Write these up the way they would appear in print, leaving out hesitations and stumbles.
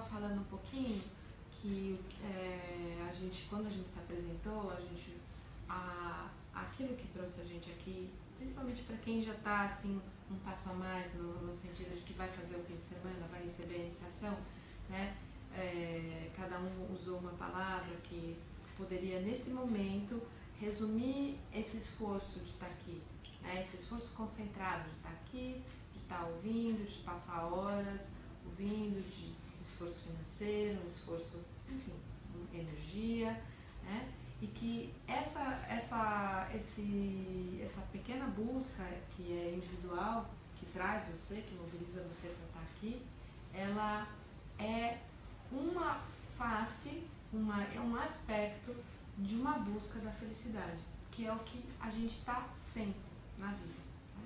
falando um pouquinho que quando a gente se apresentou, aquilo que trouxe a gente aqui, principalmente para quem já está assim, um passo a mais no sentido de que vai fazer o fim de semana, vai receber a iniciação, né? Cada um usou uma palavra que poderia, nesse momento, resumir esse esforço de estar aqui, né? Esse esforço concentrado de estar aqui, de estar ouvindo, de passar horas ouvindo, de esforço financeiro, um esforço, enfim, energia, né? E que essa pequena busca que é individual, que traz você, que mobiliza você para estar aqui, ela é uma face, é um aspecto de uma busca da felicidade, que é o que a gente está sempre na vida, né?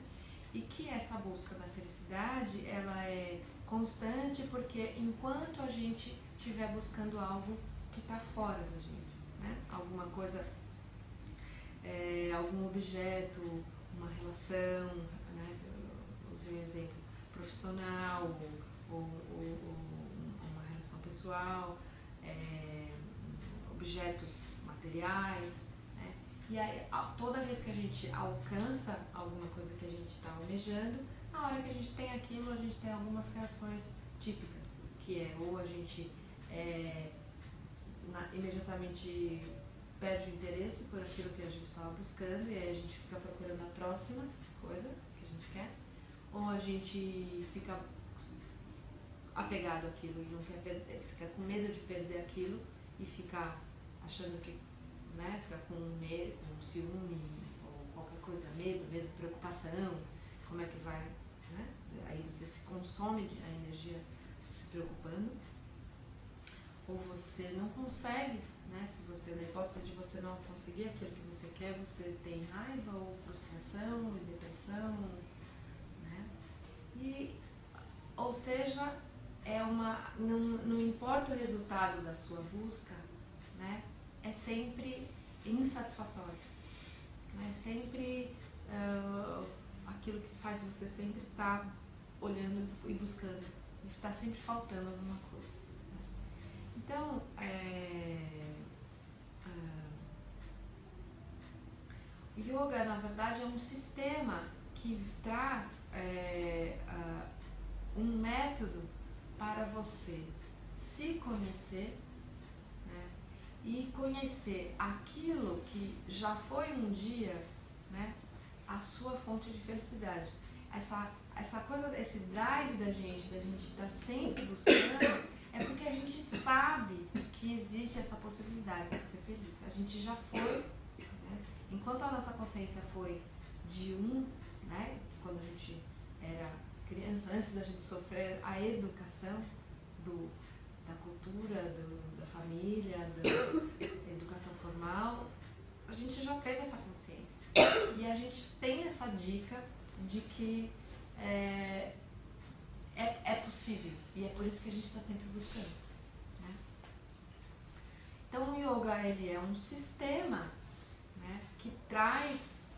E que essa busca da felicidade, ela é constante porque enquanto a gente estiver buscando algo que está fora da gente, né? Alguma coisa, algum objeto, uma relação, né? Eu usei um exemplo profissional ou uma relação pessoal, objetos materiais, né? E aí, toda vez que a gente alcança alguma coisa que a gente está almejando, na hora que a gente tem aquilo, a gente tem algumas reações típicas, que é ou a gente imediatamente perde o interesse por aquilo que a gente estava buscando e aí a gente fica procurando a próxima coisa que a gente quer, ou a gente fica apegado àquilo e não quer perder, fica com medo de perder aquilo e fica achando que, né, fica com medo, com ciúme ou qualquer coisa, medo mesmo, preocupação, como é que vai, né? Aí você se consome a energia se preocupando, ou você não consegue, né? Se você, na hipótese de você não conseguir aquilo que você quer, você tem raiva ou frustração e depressão, né? E, ou seja, não importa o resultado da sua busca, né? É sempre insatisfatório, né? É sempre aquilo que faz você sempre estar olhando e buscando, e está sempre faltando alguma coisa, né? Então, o yoga, na verdade, é um sistema que traz um método para você se conhecer, né? E conhecer aquilo que já foi um dia, né, a sua fonte de felicidade. Essa coisa, esse drive da gente estar sempre buscando, é porque a gente sabe que existe essa possibilidade de ser feliz. A gente já foi, né? Enquanto a nossa consciência foi de né, quando a gente era criança, antes da gente sofrer a educação da cultura, da família, da educação formal, a gente já teve essa consciência. E a gente tem essa dica de que é possível. E é por isso que a gente está sempre buscando, né? Então o yoga, ele é um sistema, né, que traz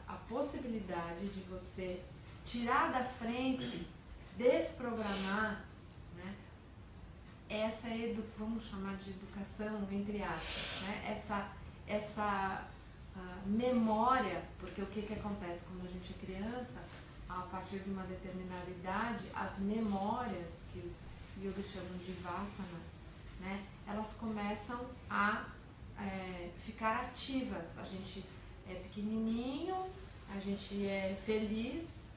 a possibilidade de você tirar da frente, desprogramar, né, vamos chamar de educação, entre aspas, né, essa memória, porque o que acontece quando a gente é criança, a partir de uma determinada idade, as memórias, que os yogas chamam de vasanas, né, elas começam a ficar ativas. A gente é pequenininho, a gente é feliz,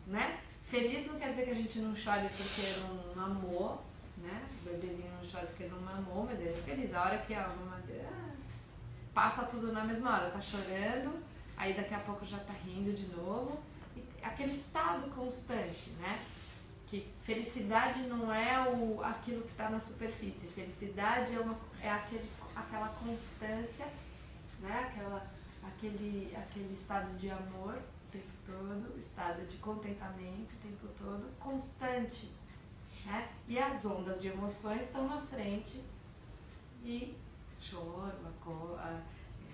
né? Feliz não quer dizer que a gente não chore porque não mamou, né? O bebezinho não chora porque não mamou, mas ele é feliz. A hora que a mamadeira passa tudo na mesma hora, tá chorando, aí daqui a pouco já tá rindo de novo. E aquele estado constante, né? Que felicidade não é aquilo que está na superfície. Felicidade é aquela constância, né? Aquele estado de amor o tempo todo, estado de contentamento o tempo todo, constante, né? E as ondas de emoções estão na frente e choro,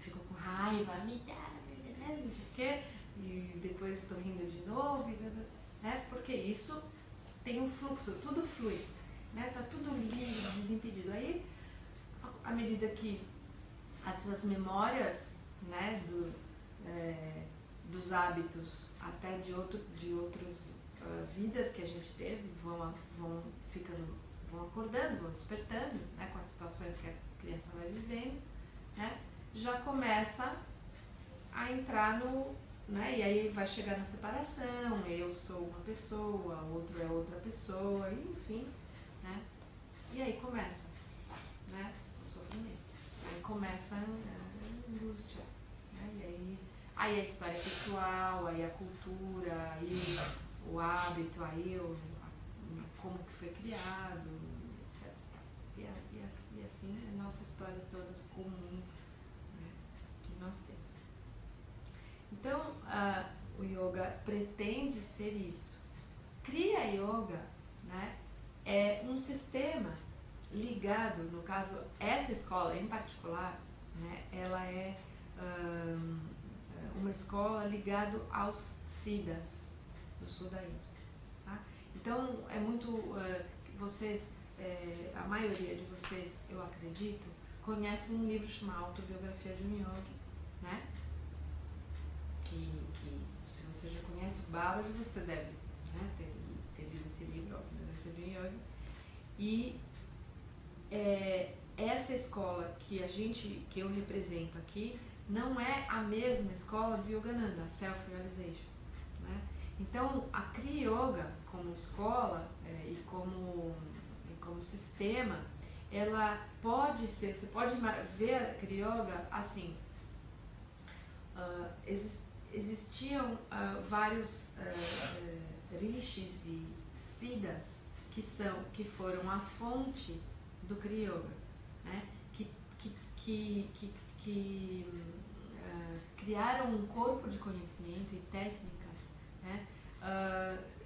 fico com raiva, me dá, não sei o quê, e depois estou rindo de novo, né? Porque isso tem um fluxo, tudo flui. né? Tá tudo livre, desimpedido. Aí, à medida que essas memórias, né, dos hábitos até de outras vidas que a gente teve vão acordando, vão despertando, né, com as situações que a criança vai vivendo, né, já começa a entrar no, né, e aí vai chegar na separação, eu sou uma pessoa, outro é outra pessoa, enfim, né, e aí começa, né, o sofrimento, aí começa a angústia, né, e aí a história pessoal, aí a cultura, aí o hábito, aí como que foi criado, etc. E assim a nossa história toda comum, né, que nós temos. Então, o yoga pretende ser isso. Kriya Yoga, né, é um sistema ligado, no caso, essa escola em particular, né, ela é uma escola ligada aos Siddhas do sul da Índia. Tá? Então, é muito... vocês, a maioria de vocês, eu acredito, conhece um livro chamado Autobiografia de um Yogi, né? Que se você já conhece o Babaji, você deve, né, ter lido esse livro, Autobiografia de um Yogi. E essa escola que eu represento aqui, não é a mesma escola do Yogananda, a Self-Realization. Né? Então, a Kriya Yoga, como escola e como sistema, ela pode ser, você pode ver a Kriya Yoga assim, existiam vários rishis e siddhas que foram a fonte do Kriya Yoga, né? que criaram um corpo de conhecimento e técnicas, né,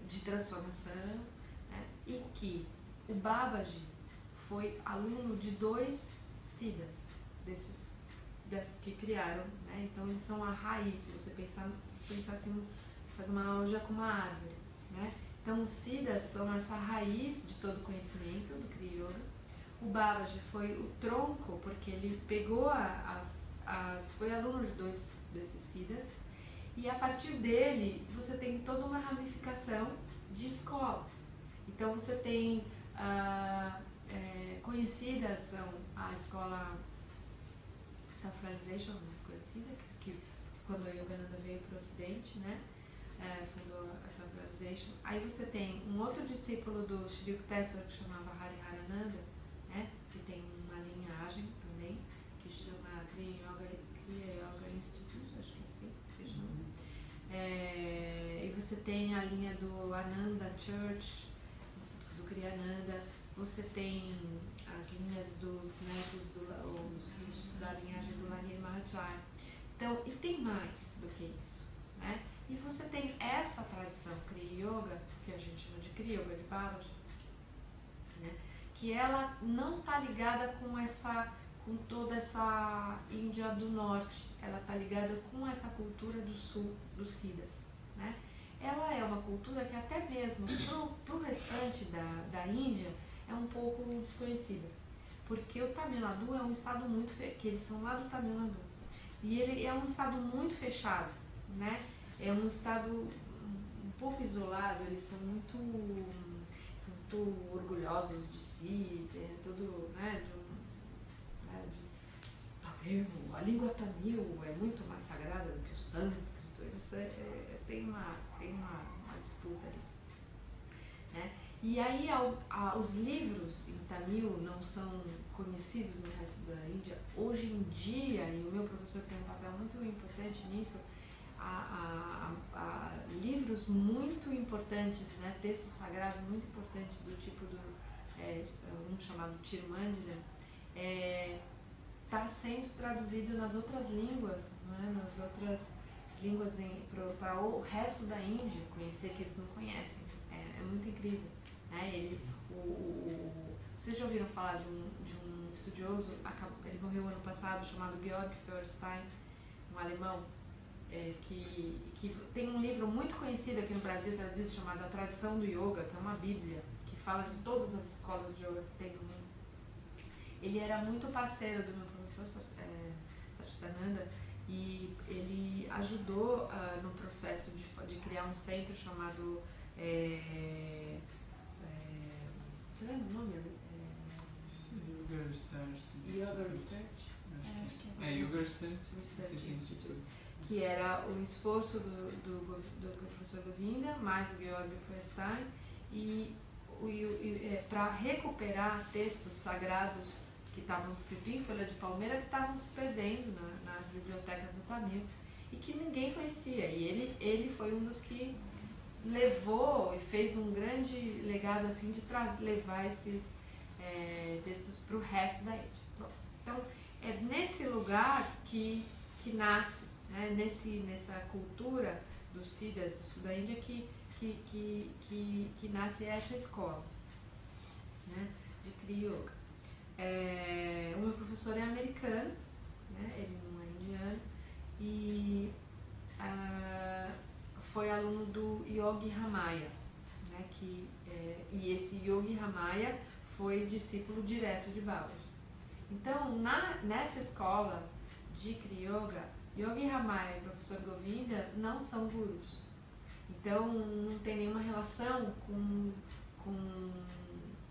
de transformação, né, e que o Babaji foi aluno de 2 siddhas que criaram, né, então eles são a raiz, se você pensar assim, fazer uma analogia com uma árvore, né, então os siddhas são essa raiz de todo conhecimento do Kriya Yoga. O Babaji foi o tronco, porque ele pegou foi aluno de 2 desses siddhas, e a partir dele você tem toda uma ramificação de escolas. Então você tem conhecidas, são a escola Self-Realization, mais conhecida, que quando o Yogananda veio para o Ocidente, né, fundou a Self-Realization. Aí você tem um outro discípulo do Shri Yukteswar que chamava Hariharananda, né, que tem uma linhagem também, que chama Kriya Yoga Institute, acho que é assim que chama. E você tem a linha do Ananda Church, do Kriyananda, você tem as linhas dos netos da linhagem do Lahiri Mahacharya. Então, e tem mais do que isso, né? E você tem essa tradição Kriya Yoga, que a gente chama de Kriya Yoga de Babaji, né? Que ela não está ligada com toda essa Índia do Norte, ela está ligada com essa cultura do Sul, dos Siddhas, né? Ela é uma cultura que até mesmo para o restante da Índia é um pouco desconhecida, porque o Tamil Nadu é um estado muito que eles são lá do Tamil Nadu, e ele é um estado muito fechado, né? É um estado um pouco isolado, eles são muito orgulhosos de si, tudo, né, Tamil, a língua Tamil é muito mais sagrada do que o sânscrito, eles tem uma disputa ali, né? E aí os livros em Tamil não são conhecidos no resto da Índia. Hoje em dia, e o meu professor tem um papel muito importante nisso, livros muito importantes, né, textos sagrados muito importantes do tipo um chamado Tirumandira, está sendo traduzido nas outras línguas, né, nas outras línguas para o resto da Índia conhecer, que eles não conhecem. É muito incrível, né? Vocês já ouviram falar de um estudioso, ele morreu ano passado, chamado Georg Feuerstein, um alemão, que tem um livro muito conhecido aqui no Brasil, traduzido, chamado A Tradição do Yoga, que é uma bíblia, que fala de todas as escolas de yoga que tem no mundo. Ele era muito parceiro do meu professor Satchidananda, e ele ajudou no processo de criar um centro chamado... você lembra o nome? Yoga Research. Yoga Research? Acho que é Yoga Research Institute. Que era o esforço do professor Govinda, mais o Georg Feuerstein, e para recuperar textos sagrados que estavam escritos em folha de palmeira, que estavam se perdendo nas bibliotecas do Tamil e que ninguém conhecia. E ele foi um dos que levou e fez um grande legado assim de levar esses textos para o resto da Índia. Bom, então é nesse lugar que nasce, né, nessa cultura dos Siddhas do sul da Índia que nasce essa escola, né, de Kriya Yoga. O meu professor é americano, né, ele não é indiano, e foi aluno do Yogi Ramaya, né, e esse Yogi Ramaya foi discípulo direto de Babaji. Então, nessa escola de Kriya Yoga, Yogi Ramaya e professor Govinda não são gurus. Então, não tem nenhuma relação com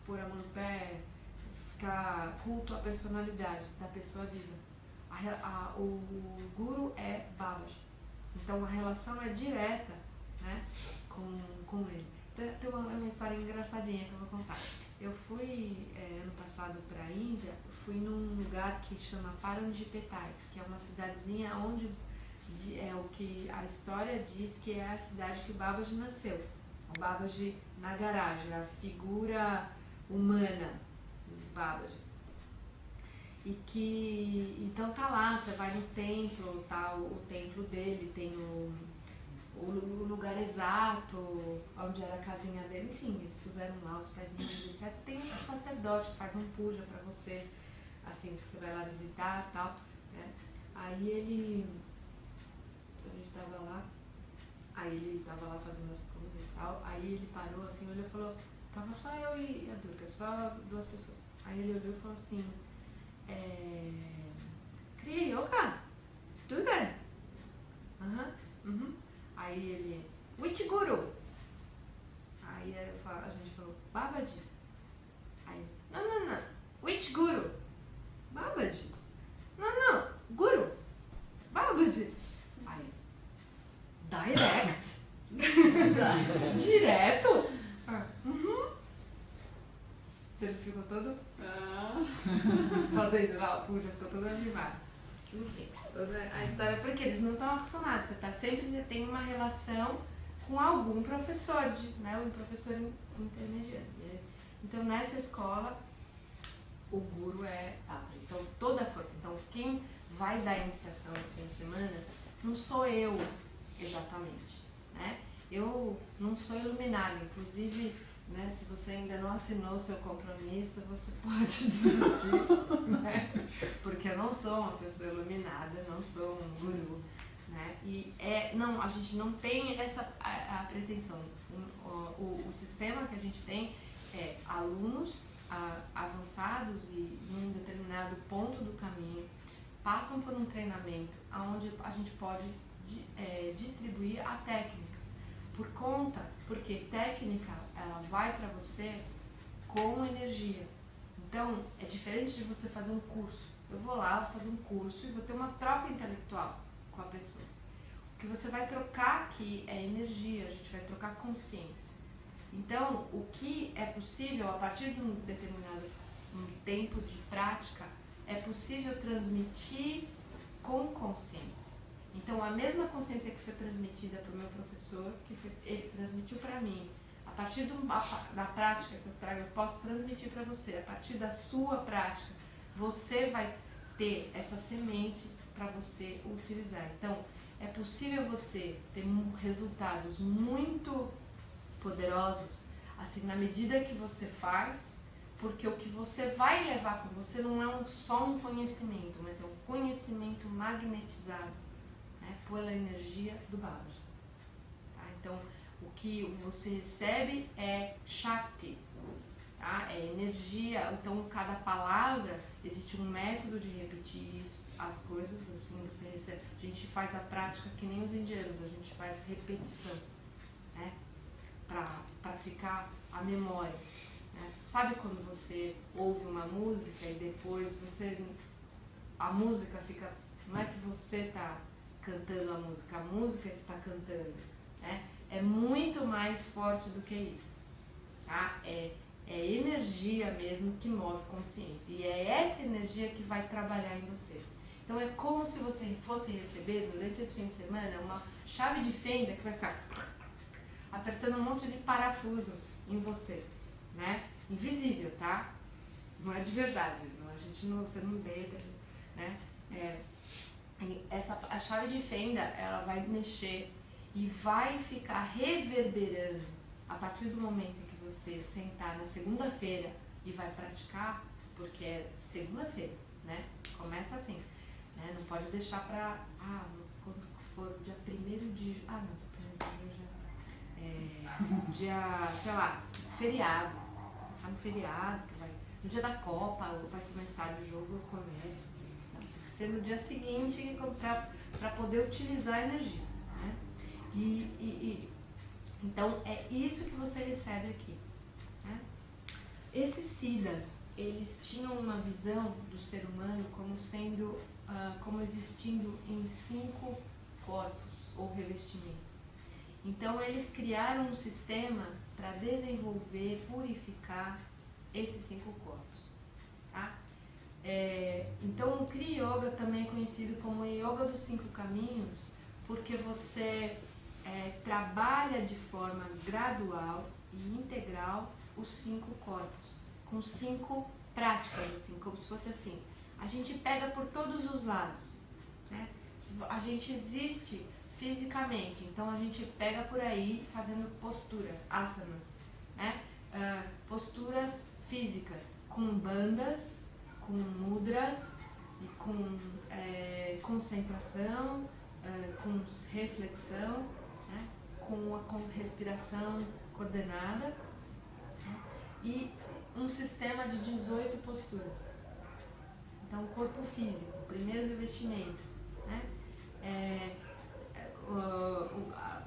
pôr a mão no pé, ficar culto à personalidade da pessoa viva. O guru é Babaji. Então, a relação é direta, né, com ele. Tem uma história engraçadinha que eu vou contar. Eu fui, ano passado, para a Índia, fui num lugar que chama Parangipetai, que é uma cidadezinha onde o que a história diz que é a cidade que o Babaji nasceu. O Babaji Nagaraj, a figura humana do Babaji. E que, então tá lá, você vai no templo, tá, o templo dele, tem o lugar exato, onde era a casinha dele, enfim, eles puseram lá os pezinhos, etc. Tem um sacerdote que faz um puja pra você, assim, que você vai lá visitar e tal, né? Aí a gente tava lá, fazendo as coisas e tal, aí ele parou assim, olhou e falou, tava só eu e a Durga, só 2 pessoas. Aí ele olhou e falou assim, Kriya Yoga? Student? Aí ele, which guru? Aí a gente falou, Babaji. Aí, não, which guru? Babaji. Não, guru. Babaji. Aí, direct? Direto? Então ele ficou todo fazendo lá, o puja, ficou todo animado. Enfim, toda a história, porque eles não estão acostumados, você tem uma relação com algum professor, né, um professor intermediário. Então nessa escola, o guru é Babaji, então toda a força. Então quem vai dar a iniciação esse fim de semana, não sou eu exatamente, né, eu não sou iluminada, inclusive, né, se você ainda não assinou o seu compromisso, você pode desistir, né? Porque eu não sou uma pessoa iluminada, não sou um guru, né? E a gente não tem a pretensão. O sistema que a gente tem é alunos avançados e em um determinado ponto do caminho passam por um treinamento onde a gente pode distribuir a técnica. Porque técnica, ela vai para você com energia. Então, é diferente de você fazer um curso. Eu vou lá, vou fazer um curso e vou ter uma troca intelectual com a pessoa. O que você vai trocar aqui é energia, a gente vai trocar consciência. Então, o que é possível, a partir de um determinado tempo de prática, é possível transmitir com consciência. Então, a mesma consciência que foi transmitida para o meu professor, ele transmitiu para mim, a partir da prática que eu trago, eu posso transmitir para você. A partir da sua prática, você vai ter essa semente para você utilizar. Então, é possível você ter resultados muito poderosos, assim, na medida que você faz, porque o que você vai levar com você não é só um conhecimento, mas é um conhecimento magnetizado, né, pela energia do Babaji. Tá? Então, o que você recebe é Shakti, tá? É energia, então cada palavra existe um método de repetir isso, as coisas, assim, você recebe, a gente faz a prática que nem os indianos, a gente faz repetição, né? Pra ficar a memória, né? Sabe quando você ouve uma música e depois a música fica, não é que você está cantando a música está cantando, né? É muito mais forte do que isso, tá? É energia mesmo que move consciência, e é essa energia que vai trabalhar em você. Então é como se você fosse receber durante esse fim de semana uma chave de fenda que vai ficar apertando um monte de parafuso em você, né? Invisível, tá? Não é de verdade, você não deita, né? A chave de fenda, ela vai mexer e vai ficar reverberando a partir do momento em que você sentar na segunda-feira e vai praticar, porque é segunda-feira, né? Começa assim, né? Não pode deixar pra, quando for o dia 1º de... não, 1º de julho dia, sei lá, feriado, sabe, feriado, que vai, no dia da Copa, vai ser mais tarde o jogo, eu começo. Não, tem que ser no dia seguinte para poder utilizar a energia, né? Então é isso que você recebe aqui, né? Esses Siddhas, eles tinham uma visão do ser humano como sendo, como existindo em 5 corpos ou revestimentos. Então eles criaram um sistema para desenvolver, purificar esses 5 corpos, tá? Então o Kriya Yoga também é conhecido como Yoga dos 5 caminhos, porque você trabalha de forma gradual e integral os 5 corpos, com 5 práticas, assim, como se fosse assim. A gente pega por todos os lados, né? A gente existe fisicamente, então a gente pega por aí fazendo posturas, asanas, né? Posturas físicas, com bandas, com mudras e com concentração, com reflexão, né? com respiração coordenada, né? E um sistema de 18 posturas. Então, o corpo físico, o primeiro revestimento, né?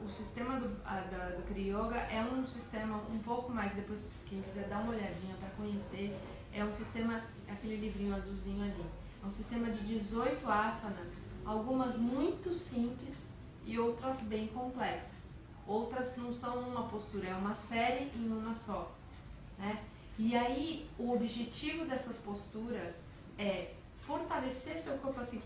O sistema do Kriya Yoga é um sistema um pouco mais, depois quem quiser dar uma olhadinha para conhecer, é um sistema, aquele livrinho azulzinho ali, é um sistema de 18 asanas, algumas muito simples e outras bem complexas. Outras não são uma postura, é uma série em uma só, né? E aí o objetivo dessas posturas é fortalecer seu corpo, assim,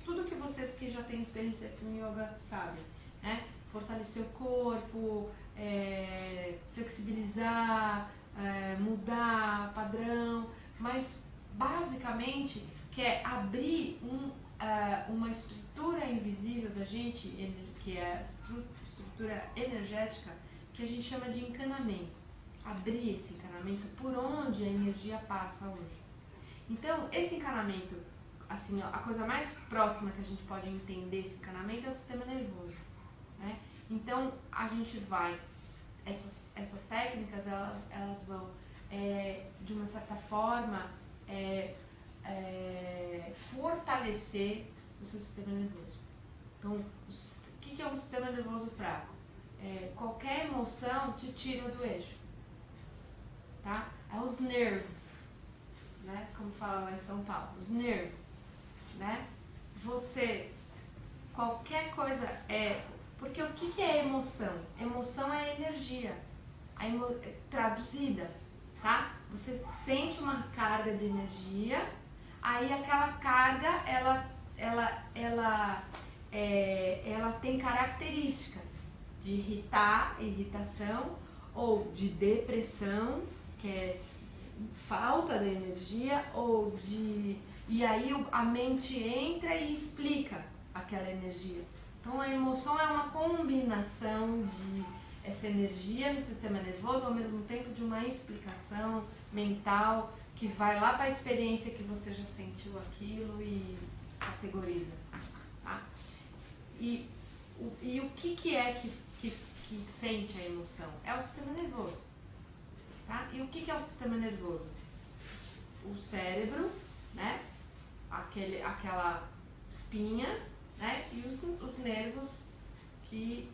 tudo que vocês que já têm experiência com yoga sabem, né? Fortalecer o corpo, flexibilizar, mudar padrão, mas basicamente quer abrir uma estrutura invisível da gente, que é a estrutura energética, que a gente chama de encanamento. Abrir esse encanamento por onde a energia passa hoje. Então, esse encanamento, assim, a coisa mais próxima que a gente pode entender esse encanamento é o sistema nervoso, né? Então, a gente vai, essas técnicas, elas vão, de uma certa forma, fortalecer o seu sistema nervoso. Então, o que é um sistema nervoso fraco? Qualquer emoção te tira do eixo, tá? É os nervos, né? Como fala lá em São Paulo, os nervos, né? Qualquer coisa porque o que é emoção? Emoção é energia, traduzida, tá? Você sente uma carga de energia, aí aquela carga, ela tem características de irritação, ou de depressão, que é falta de energia, e aí a mente entra e explica aquela energia. Então a emoção é uma combinação de essa energia no sistema nervoso, ao mesmo tempo de uma explicação mental que vai lá para a experiência que você já sentiu aquilo e categoriza, tá? E o que é que sente a emoção? É o sistema nervoso. Tá? E o que é o sistema nervoso? O cérebro, né? Aquela espinha, né? E os nervos que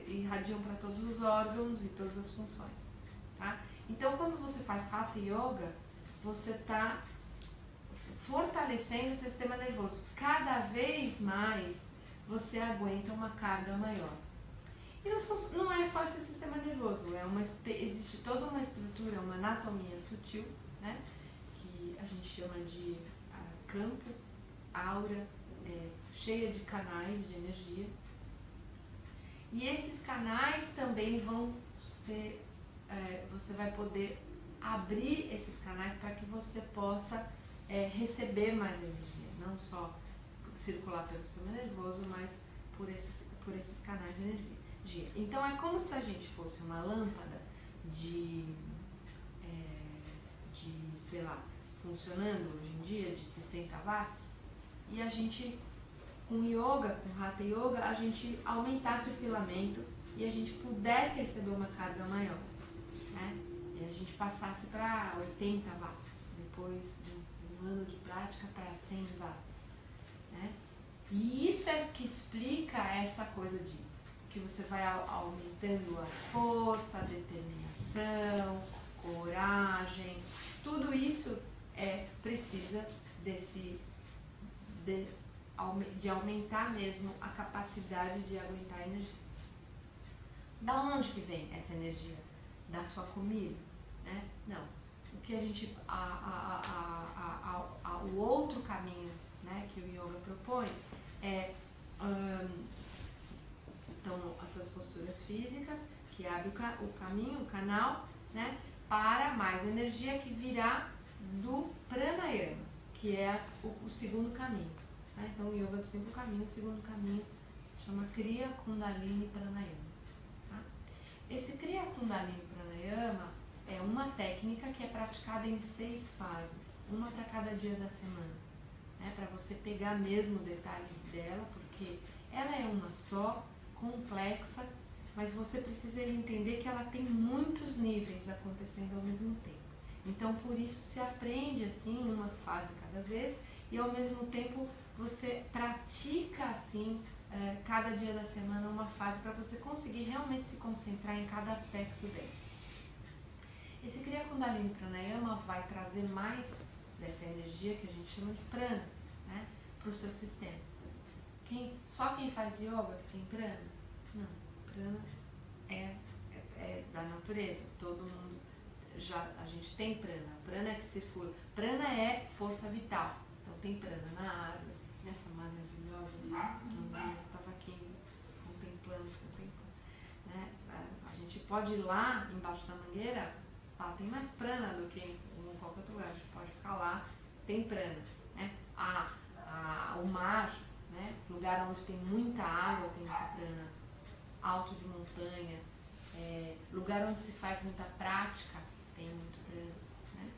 irradiam para todos os órgãos e todas as funções. Tá? Então, quando você faz Hatha Yoga, você está fortalecendo o sistema nervoso. Cada vez mais você aguenta uma carga maior. E não é só esse sistema nervoso, existe toda uma estrutura, uma anatomia sutil, né, que a gente chama de campo, aura, cheia de canais de energia. E esses canais também vão ser, você vai poder abrir esses canais para que você possa receber mais energia, não só circular pelo sistema nervoso, mas por esses canais de energia. Então é como se a gente fosse uma lâmpada sei lá, funcionando hoje em dia de 60 watts, e a gente, com yoga, com Hatha Yoga, a gente aumentasse o filamento e a gente pudesse receber uma carga maior, né? E a gente passasse para 80 watts, depois de um ano de prática para 100 watts, né? E isso é o que explica essa coisa de que você vai aumentando a força, a determinação, coragem, tudo isso precisa de aumentar mesmo a capacidade de aguentar a energia. Da onde que vem essa energia? Da sua comida, né? Não. O que a gente, o outro caminho, né, que o yoga propõe então, essas posturas físicas que abrem o caminho, o canal, né, para mais energia que virá do pranayama, que é o segundo caminho. Né? Então, o yoga dos 5 caminhos, o segundo caminho chama Kriya Kundalini Pranayama. Tá? Esse Kriya Kundalini Pranayama é uma técnica que é praticada em 6 fases, uma para cada dia da semana, né? Para você pegar mesmo o detalhe dela, porque ela é uma só, complexa, mas você precisa entender que ela tem muitos níveis acontecendo ao mesmo tempo. Então, por isso se aprende assim, uma fase cada vez, e ao mesmo tempo você pratica assim, cada dia da semana uma fase para você conseguir realmente se concentrar em cada aspecto dele. Esse Kriya Kundalini Pranayama vai trazer mais dessa energia que a gente chama de prana, né, para o seu sistema. Só quem faz yoga que tem prana? Não, prana é da natureza, todo mundo a gente tem prana, prana é que circula, prana é força vital, então tem prana na árvore, nessa maravilhosa eu estava aqui contemplando, né? A gente pode ir lá embaixo da mangueira, lá tem mais prana do que em qualquer outro lugar, a gente pode ficar lá, tem prana, né? O mar, né? Lugar onde tem muita água, tem muita prana, alto de montanha, lugar onde se faz muita prática, tem muito prana, né?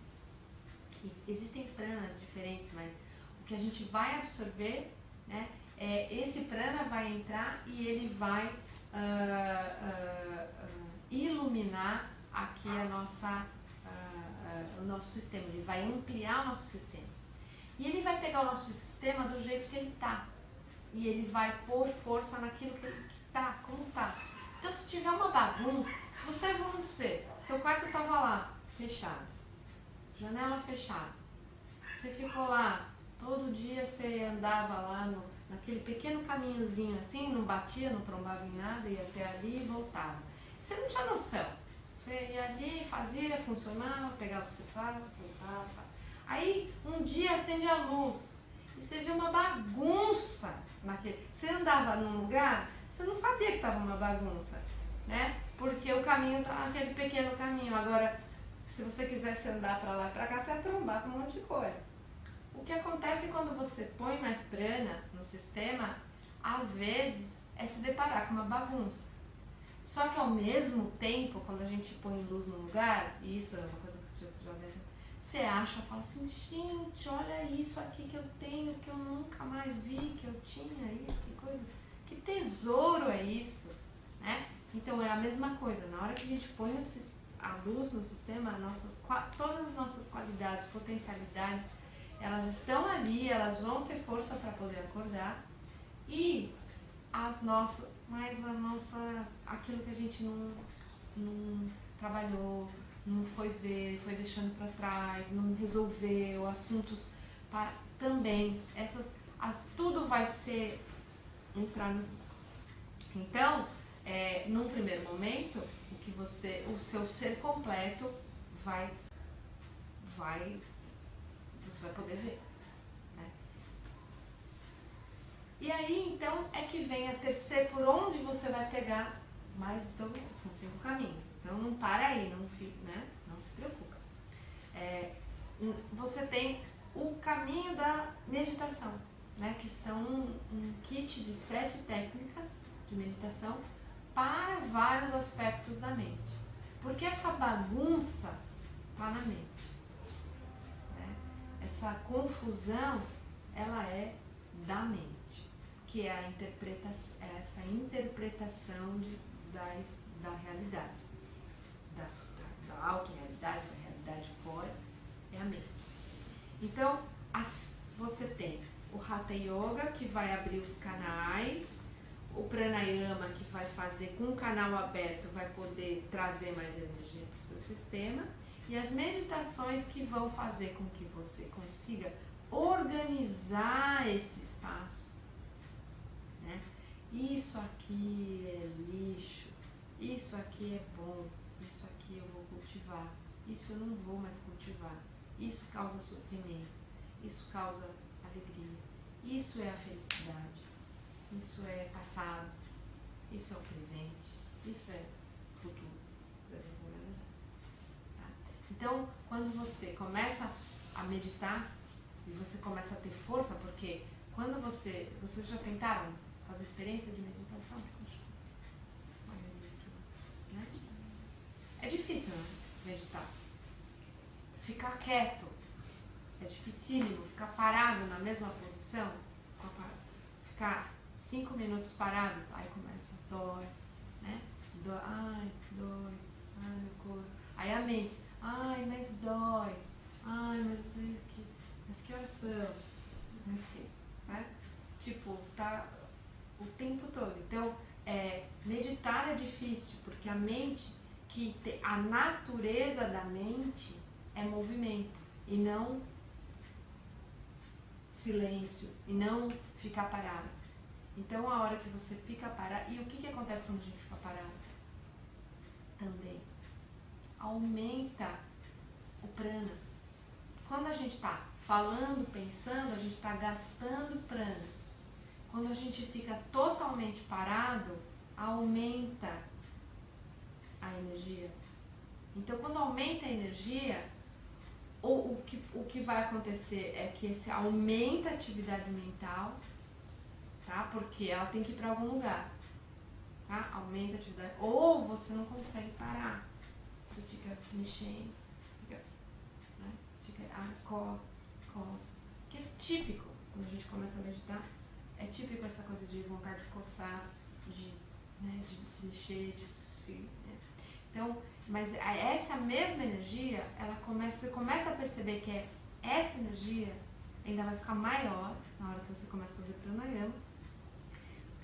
E existem pranas diferentes, mas o que a gente vai absorver, né, esse prana vai entrar e ele vai iluminar aqui o nosso sistema, ele vai ampliar o nosso sistema. E ele vai pegar o nosso sistema do jeito que ele está. E ele vai pôr força naquilo que está, como está. Então, se tiver uma bagunça, se você, vamos dizer, seu quarto estava lá, fechado, janela fechada, você ficou lá, todo dia você andava lá naquele pequeno caminhozinho assim, não batia, não trombava em nada, ia até ali e voltava. Você não tinha noção. Você ia ali, fazia, funcionava, pegava o que você precisava, voltava. Aí, um dia acende a luz e você vê uma bagunça naquele. Você andava num lugar, você não sabia que estava uma bagunça, né? Porque o caminho está naquele pequeno caminho. Agora, se você quisesse andar para lá e para cá, você ia trombar com um monte de coisa. O que acontece quando você põe mais prana no sistema, às vezes, é se deparar com uma bagunça. Só que ao mesmo tempo, quando a gente põe luz no lugar, e isso é uma coisa que você já deve... Você acha, fala assim, gente, olha isso aqui que eu tenho, que eu nunca mais vi, que eu tinha isso, que coisa, que tesouro é isso, né? Então é a mesma coisa, na hora que a gente põe a luz no sistema, todas as nossas qualidades, potencialidades, elas estão ali, elas vão ter força para poder acordar, e aquilo que a gente não trabalhou, não foi ver, foi deixando para trás, não resolveu, assuntos também, tudo vai ser entrar no... Então, num primeiro momento, o seu ser completo você vai poder ver, né? E aí, então, é que vem por onde você vai pegar, mas então, são 5 caminhos. Então, não para aí, não se preocupa. Você tem o caminho da meditação, né? Que são um kit de 7 técnicas de meditação para vários aspectos da mente. Porque essa bagunça está na mente. Essa confusão, ela é da mente, que é essa interpretação da realidade, da autorrealidade, da realidade fora, é a mente. Então, você tem o Hatha Yoga, que vai abrir os canais, o Pranayama, que vai fazer com o canal aberto, vai poder trazer mais energia para o seu sistema, e as meditações que vão fazer com que você consiga organizar esse espaço, né? Isso aqui é lixo, isso aqui é bom, isso aqui eu vou cultivar, isso eu não vou mais cultivar, isso causa sofrimento, isso causa alegria, isso é a felicidade, isso é passado, isso é o presente, isso é futuro. Então, quando você começa a meditar e você começa a ter força, porque quando vocês já tentaram fazer experiência de meditação? Né? É difícil, né? Meditar. Ficar quieto é dificílimo, ficar parado na mesma posição, ficar 5 minutos parado, aí começa, dói, né? Ai, meu corpo. Aí a mente, ai, mas dói, ai, mas que horas são? Mas que, né? Tipo, tá o tempo todo. Então, meditar é difícil, porque a mente, a natureza da mente é movimento, e não silêncio, e não ficar parado. Então, a hora que você fica parado, e o que acontece quando a gente fica parado? Também aumenta o prana. Quando a gente está falando, pensando, a gente está gastando prana. Quando a gente fica totalmente parado, aumenta a energia. Então, quando aumenta a energia, o que vai acontecer é que aumenta a atividade mental, tá? Porque ela tem que ir para algum lugar, tá? Aumenta a atividade. Ou você não consegue parar. Você fica se mexendo, coça. Que é típico quando a gente começa a meditar. É típico essa coisa de vontade de coçar, de se mexer, né? Então, mas essa mesma energia, você começa a perceber que essa energia ainda vai ficar maior na hora que você começa a fazer pranayama.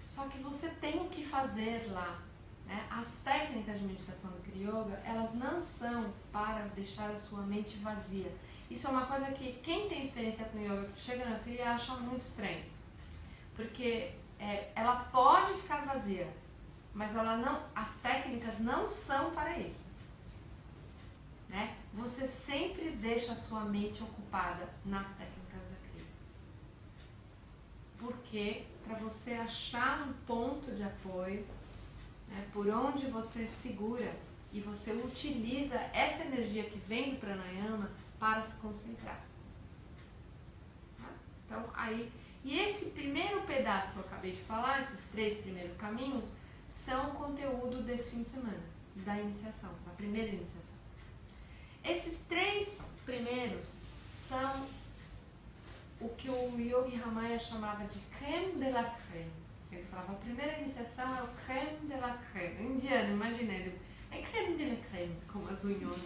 Só que você tem o que fazer lá, né? As técnicas de meditação do Kriya Yoga, elas não são para deixar a sua mente vazia. Isso é uma coisa que quem tem experiência com yoga, que chega na Kriya, acha muito estranho. Porque ela pode ficar vazia, mas as técnicas não são para isso, né? Você sempre deixa a sua mente ocupada nas técnicas da Kriya. Porque para você achar um ponto de apoio, né, por onde você segura e você utiliza essa energia que vem do pranayama para se concentrar. Tá? Então, e esse primeiro pedaço que eu acabei de falar, esses 3 primeiros caminhos, são o conteúdo desse fim de semana, da iniciação, da primeira iniciação. Esses 3 primeiros são o que o Yogi Ramaya chamava de crème de la crème. Ele falava, a primeira iniciação é o creme de la creme. Indiano, imagina ele. É creme de la creme, com as unhonas.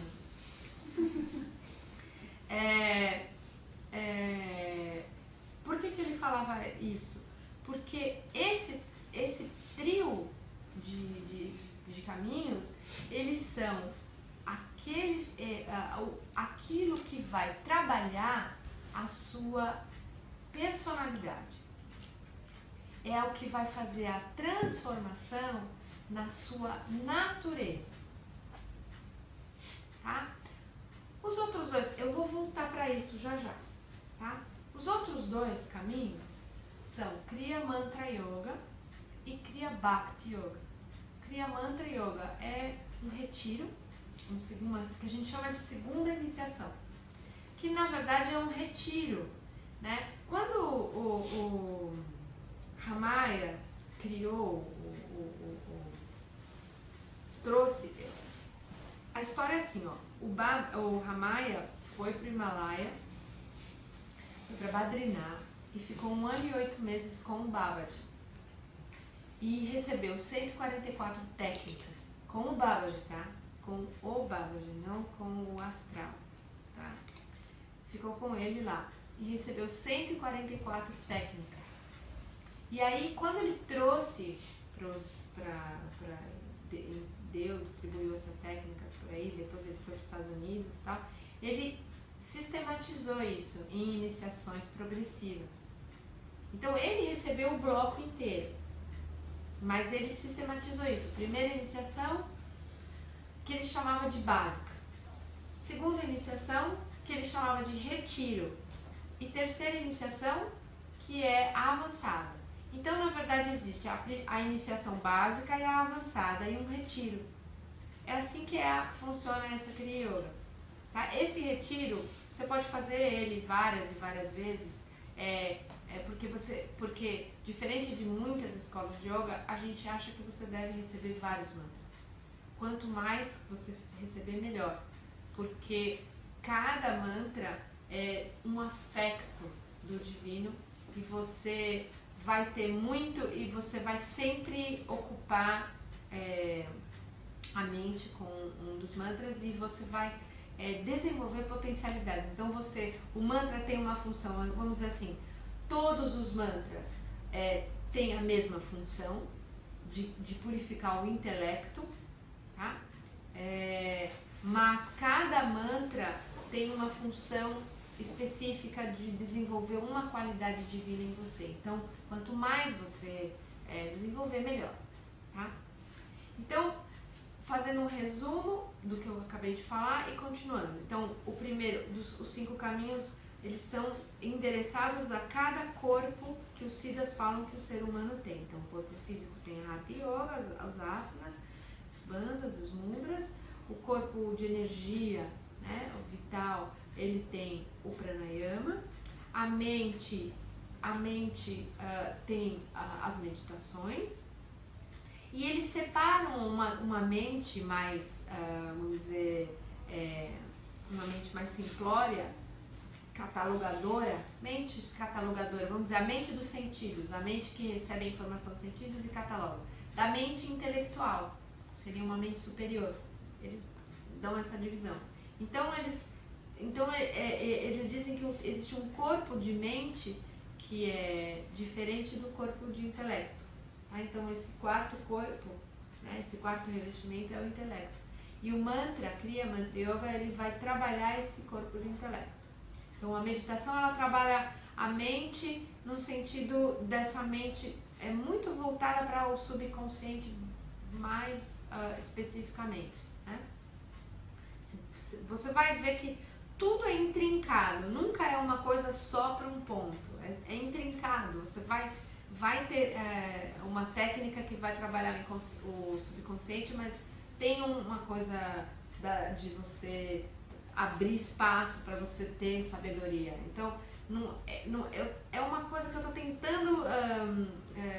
Por que ele falava isso? Porque esse trio de caminhos, eles são aquilo que vai trabalhar a sua personalidade. É o que vai fazer a transformação na sua natureza. Tá? Os outros dois, eu vou voltar para isso já já. Tá? Os outros dois caminhos são Kriya Mantra Yoga e Kriya Bhakti Yoga. Kriya Mantra Yoga é um retiro, que a gente chama de segunda iniciação, que na verdade é um retiro, né? Quando o Ramaya criou, trouxe, a história é assim, ó, o Ramaya foi para o Himalaia, foi para Badrinath e ficou 1 ano e 8 meses com o Babaji e recebeu 144 técnicas com o Babaji, tá? Com o Babaji, não com o astral, tá? Ficou com ele lá e recebeu 144 técnicas. E aí, quando ele trouxe deu, distribuiu essas técnicas por aí, depois ele foi para os Estados Unidos e tal, ele sistematizou isso em iniciações progressivas. Então, ele recebeu o bloco inteiro, mas ele sistematizou isso. Primeira iniciação, que ele chamava de básica. Segunda iniciação, que ele chamava de retiro. E terceira iniciação, que é a avançada. Então, na verdade, existe a iniciação básica e a avançada e um retiro. É assim que funciona essa Kriya Yoga. Tá? Esse retiro, você pode fazer ele várias e várias vezes, porque diferente de muitas escolas de yoga, a gente acha que você deve receber vários mantras. Quanto mais você receber, melhor. Porque cada mantra é um aspecto do divino e você vai ter muito e você vai sempre ocupar a mente com um dos mantras e você vai desenvolver potencialidades. Então o mantra tem uma função, vamos dizer assim, todos os mantras têm a mesma função de purificar o intelecto, tá? Mas cada mantra tem uma função específica de desenvolver uma qualidade divina em você. Então, quanto mais você desenvolver, melhor. Tá? Então, fazendo um resumo do que eu acabei de falar e continuando. Então, o primeiro os 5 caminhos, eles são endereçados a cada corpo que os Siddhas falam que o ser humano tem. Então, o corpo físico tem a Hatha Yoga, os asanas, os bandhas, os mudras. O corpo de energia, né, o vital, ele tem o pranayama. A mente tem as meditações. E eles separam uma mente mais, vamos dizer, uma mente mais simplória, catalogadora, mentes catalogadora, vamos dizer, a mente dos sentidos, a mente que recebe a informação dos sentidos e cataloga. Da mente intelectual, seria uma mente superior. Eles dão essa divisão. Então eles dizem que existe um corpo de mente que é diferente do corpo de intelecto. Tá? Então esse quarto corpo, né, esse quarto revestimento é o intelecto. E o mantra, Kriya Mantra Yoga, ele vai trabalhar esse corpo de intelecto. Então a meditação, ela trabalha a mente no sentido dessa mente muito voltada para o subconsciente mais especificamente. Né? Você vai ver que tudo é intrincado, nunca é uma coisa só para um ponto, é intrincado. Você vai ter uma técnica que vai trabalhar o subconsciente, mas tem uma coisa de você abrir espaço para você ter sabedoria. Então, é uma coisa que eu estou tentando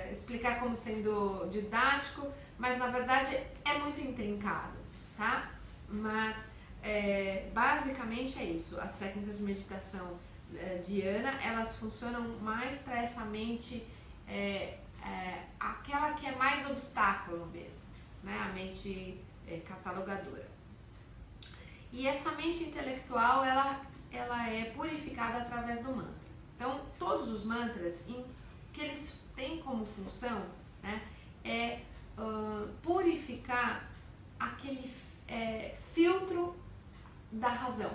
explicar como sendo didático, mas na verdade é muito intrincado, tá? Mas basicamente é isso. As técnicas de meditação dhyana, elas funcionam mais para essa mente aquela que é mais obstáculo mesmo, né? A mente catalogadora. E essa mente intelectual, ela é purificada através do mantra. Então, todos os mantras, que eles têm como função, né, é purificar aquele filtro da razão,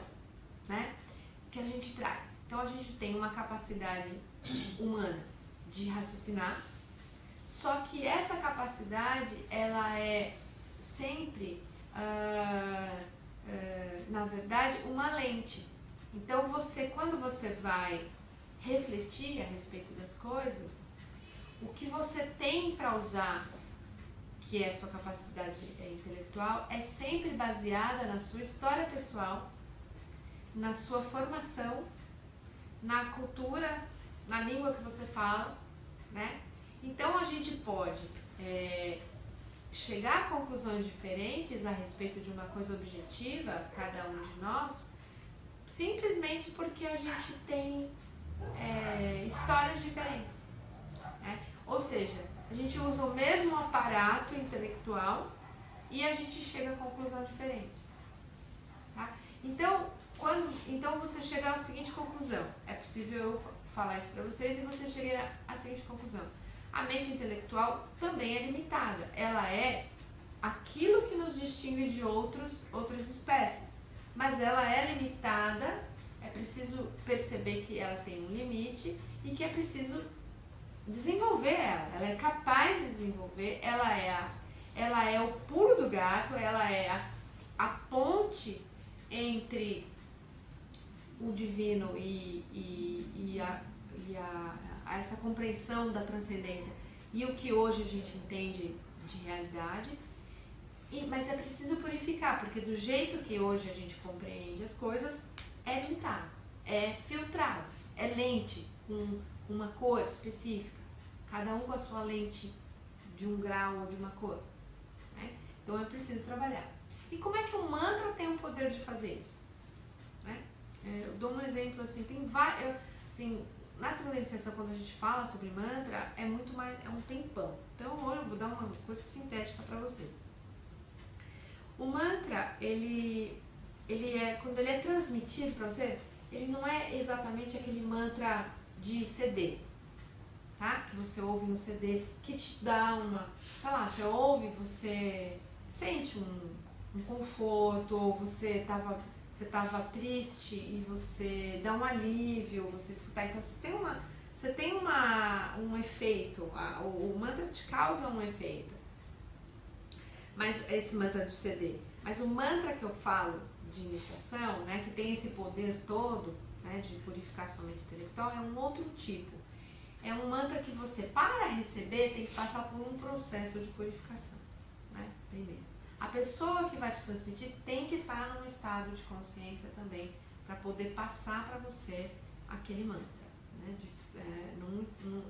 né, que a gente traz. Então, a gente tem uma capacidade humana de raciocinar, só que essa capacidade, ela é sempre, na verdade, uma lente. Então, quando você vai refletir a respeito das coisas, o que você tem para usar, que é a sua capacidade intelectual, é sempre baseada na sua história pessoal, na sua formação, na cultura, na língua que você fala, né? Então, a gente pode chegar a conclusões diferentes a respeito de uma coisa objetiva, cada um de nós, simplesmente porque a gente tem histórias diferentes, né? Ou seja, a gente usa o mesmo aparato intelectual e a gente chega a conclusão diferente, tá? Então você chega à seguinte conclusão, é possível eu falar isso para vocês e você chegar à seguinte conclusão: a mente intelectual também é limitada, ela é aquilo que nos distingue de outras espécies, mas ela é limitada. É preciso perceber que ela tem um limite e que é preciso desenvolver ela. Ela é capaz de desenvolver, ela é o pulo do gato, ela é a ponte entre o divino e essa compreensão da transcendência e o que hoje a gente entende de realidade. Mas é preciso purificar, porque do jeito que hoje a gente compreende as coisas, é limitado, é filtrado, é lente com uma cor específica, cada um com a sua lente de um grau ou de uma cor, né? Então é preciso trabalhar. E como é que o mantra tem o poder de fazer isso, né? Eu dou um exemplo assim, tem vários, assim, na segunda iniciação, quando a gente fala sobre mantra, é muito mais, é um tempão. Então eu vou dar uma coisa sintética para vocês. O mantra, quando ele é transmitido para você, ele não é exatamente aquele mantra de CD, tá? Que você ouve no CD, que te dá sei lá, você ouve, você sente um conforto, ou você tava triste e você dá um alívio, você escutar. Então você tem um efeito, o mantra te causa um efeito. Mas esse mantra do CD, mas o mantra que eu falo de iniciação, né, que tem esse poder todo, né, de purificar sua mente intelectual, é um outro tipo. É um mantra que você, para receber, tem que passar por um processo de purificação, né, primeiro. A pessoa que vai te transmitir tem que estar num estado de consciência também, para poder passar para você aquele mantra, né,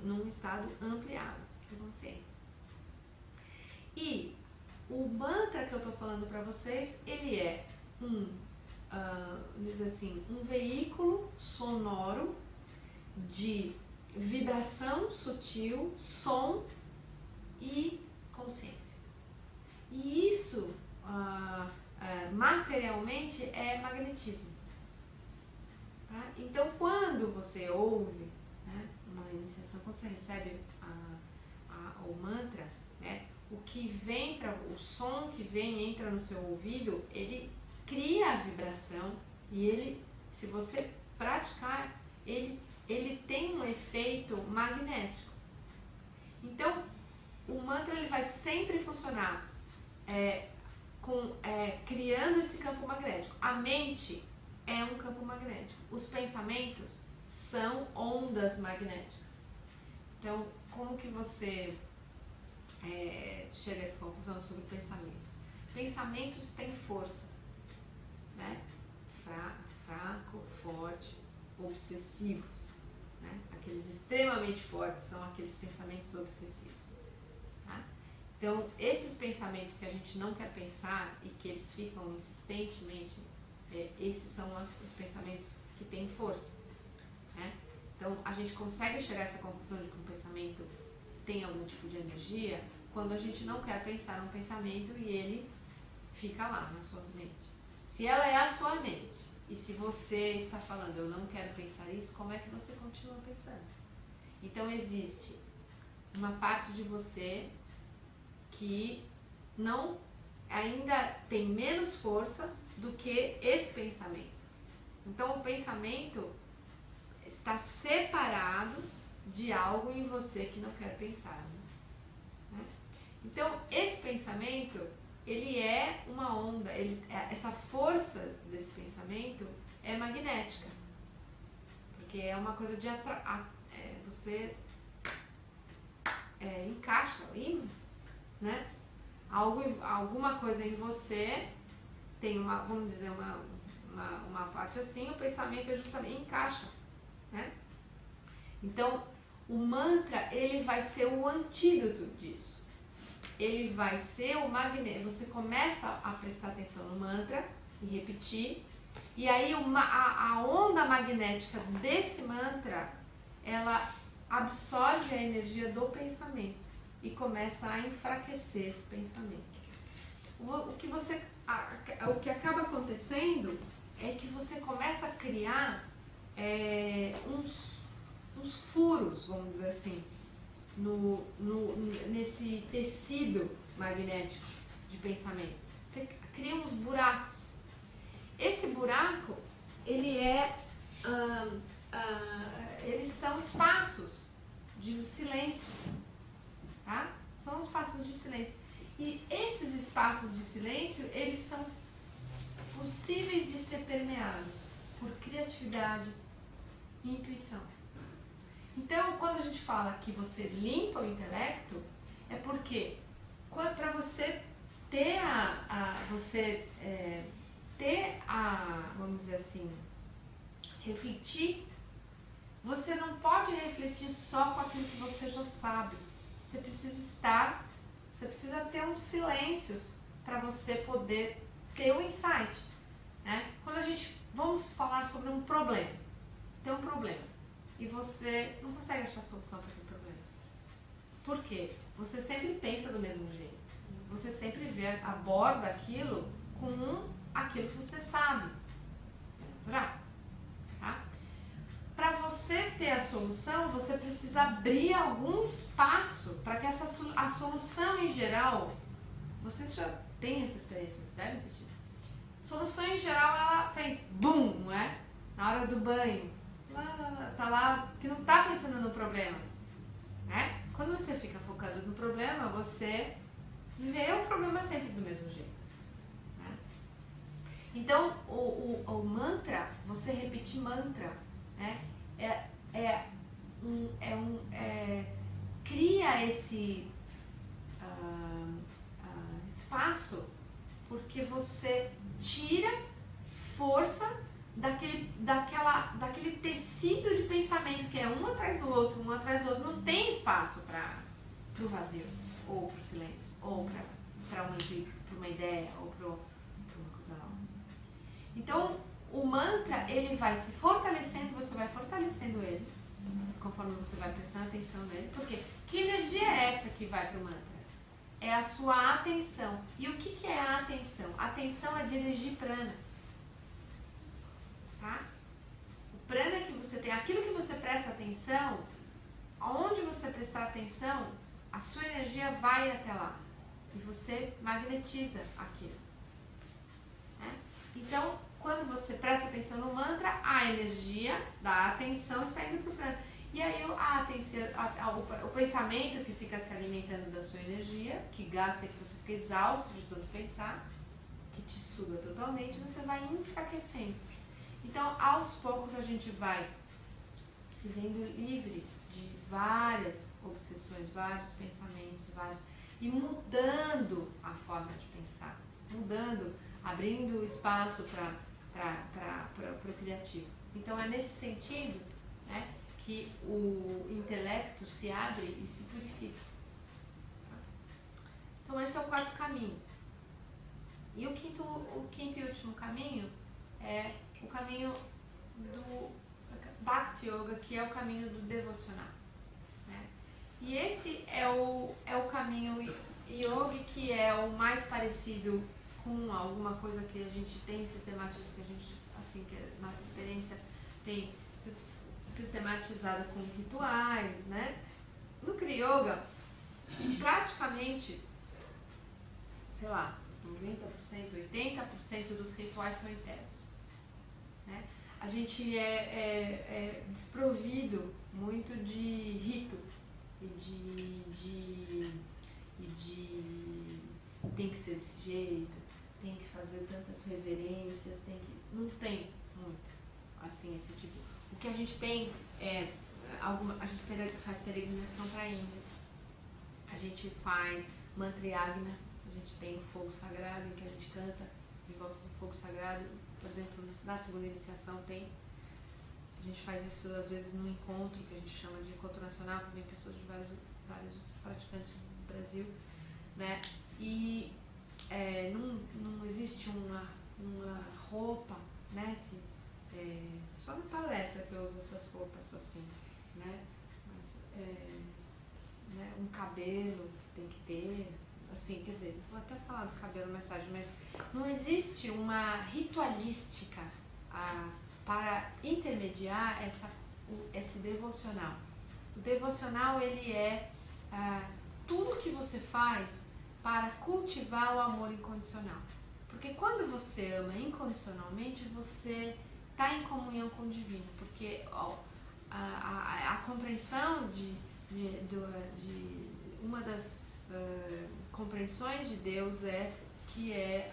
num estado ampliado de consciência. E o mantra que eu estou falando para vocês, ele é um veículo sonoro de vibração sutil, som e consciência. E isso, materialmente, é magnetismo. Tá? Então, quando você ouve, né, uma iniciação, quando você recebe o mantra, né, o som que entra no seu ouvido, ele cria a vibração e ele, se você praticar, ele tem um efeito magnético. Então, o mantra ele vai sempre funcionar criando esse campo magnético. A mente é um campo magnético. Os pensamentos são ondas magnéticas. Então, como que você chega a essa conclusão sobre o pensamento? Pensamentos têm força, né? Fraco, forte, obsessivos, né? Aqueles extremamente fortes são aqueles pensamentos obsessivos, tá? Então, esses pensamentos que a gente não quer pensar e que eles ficam insistentemente, esses são os pensamentos que têm força, né? Então, a gente consegue chegar a essa conclusão de que um pensamento tem algum tipo de energia quando a gente não quer pensar um pensamento e ele fica lá na sua mente. Se ela é a sua mente, e se você está falando, eu não quero pensar isso, como é que você continua pensando? Então existe uma parte de você que não ainda tem menos força do que esse pensamento. Então o pensamento está separado de algo em você que não quer pensar. Né? Então esse pensamento, ele é uma onda, essa força desse pensamento é magnética, porque é uma coisa de você encaixa o ímã, né? Alguma coisa em você tem vamos dizer, uma parte assim, o pensamento é justamente encaixa, né? Então, o mantra, ele vai ser o antídoto disso. Ele vai ser o magneto. Você começa a prestar atenção no mantra e repetir, e aí a onda magnética desse mantra, ela absorve a energia do pensamento e começa a enfraquecer esse pensamento. O que acaba acontecendo é que você começa a criar uns furos, vamos dizer assim, nesse tecido magnético de pensamentos. Você cria uns buracos. Esse buraco, eles são espaços de silêncio, tá? São espaços de silêncio. E esses espaços de silêncio, eles são possíveis de ser permeados por criatividade e intuição. Então, quando a gente fala que você limpa o intelecto, é porque para você ter vamos dizer assim, refletir, você não pode refletir só com aquilo que você já sabe. Você precisa ter uns silêncios para você poder ter o insight, né? Quando vamos falar sobre um problema, tem um problema e você não consegue achar solução para aquele problema. Por quê? Você sempre pensa do mesmo jeito. Você sempre aborda aquilo com aquilo que você sabe. É natural, tá? Para você ter a solução, você precisa abrir algum espaço para que a solução em geral, vocês já têm essa experiência, vocês devem ter tido. Solução em geral, ela fez BUM, não é? Na hora do banho. Tá lá, que não tá pensando no problema, né? Quando você fica focado no problema, você vê o problema sempre do mesmo jeito, né? Então, o mantra, você repetir mantra, né? Cria esse espaço, porque você tira força daquele tecido de pensamento que é um atrás do outro, não tem espaço para o vazio, ou para o silêncio, ou para uma ideia, ou para uma coisa nova. Então, o mantra, ele vai se fortalecendo, você vai fortalecendo ele, conforme você vai prestando atenção nele, porque que energia é essa que vai para o mantra? É a sua atenção. E o que é a atenção? A atenção é dirigir prana. Tá? O prana que você tem, aquilo que você presta atenção, aonde você prestar atenção, a sua energia vai até lá. E você magnetiza aquilo. Né? Então, quando você presta atenção no mantra, a energia da atenção está indo para o prana. E aí o pensamento que fica se alimentando da sua energia, que gasta, que você fica exausto de tanto pensar, que te suga totalmente, você vai enfraquecendo. Então, aos poucos, a gente vai se vendo livre de várias obsessões, vários pensamentos, e mudando a forma de pensar, abrindo espaço para o criativo. Então, é nesse sentido, né, que o intelecto se abre e se purifica. Então, esse é o quarto caminho. E o quinto e último caminho é o caminho do Bhakti Yoga, que é o caminho do devocional. Né? E esse é é o caminho yogi, que é o mais parecido com alguma coisa que a gente tem sistematizado, que a gente, assim, que a nossa experiência tem sistematizada com rituais, né? No Kriya Yoga, praticamente, sei lá, 90%, 80% dos rituais são internos, né? A gente é desprovido muito de rito e de tem que ser desse jeito, tem que fazer tantas reverências, não tem muito, assim, esse tipo. O que a gente tem é a gente faz peregrinação para a Índia, a gente faz mantra yagna, a gente tem o fogo sagrado em que a gente canta em volta do fogo sagrado, por exemplo, na segunda iniciação tem. A gente faz isso às vezes num encontro que a gente chama de encontro nacional, que vem pessoas de vários praticantes do Brasil, né? E não existe uma roupa, né? Só na palestra que eu uso essas roupas assim, né? Mas, né? Um cabelo tem que ter, assim, quer dizer, vou até falar do cabelo mais tarde, mas não existe uma ritualística para intermediar esse devocional. O devocional, ele é tudo que você faz para cultivar o amor incondicional. Porque quando você ama incondicionalmente, você está em comunhão com o divino. Porque a compreensão de uma das compreensões de Deus que é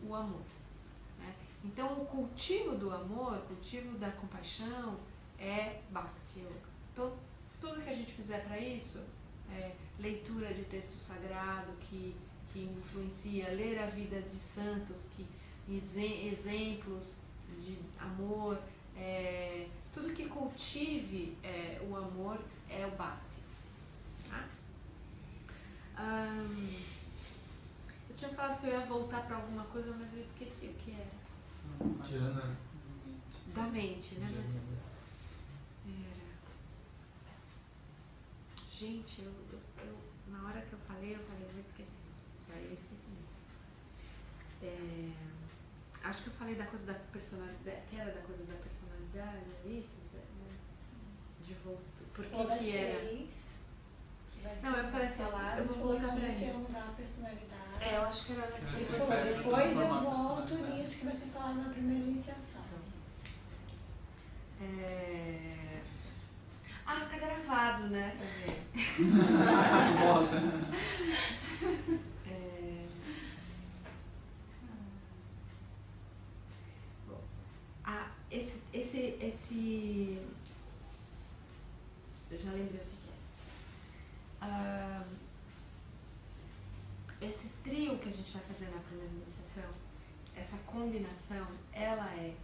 o amor. Então, o cultivo do amor, o cultivo da compaixão é Bhakti Yoga. Então, tudo que a gente fizer para isso, leitura de texto sagrado que influencia, ler a vida de santos, exemplos de amor, tudo que cultive o amor é o Bhakti. Tá? Eu tinha falado que eu ia voltar para alguma coisa, mas eu esqueci o que era. Jhana. Da mente, né? Mas gente, eu na hora que eu falei, eu vou esquecer. Aí eu esqueci mesmo. Acho que eu falei da coisa da personalidade, que era da coisa da personalidade, é isso? Né? De voltar. Por que era? Não, eu falei assim, eu vou voltar pra isso. Mudar a personalidade. Eu acho que era das três. Depois eu volto nisso que vai ser falado na primeira iniciação. Tá gravado, né? Também. Eu já lembrei o que é. Esse trio que a gente vai fazer na primeira iniciação, essa combinação, ela é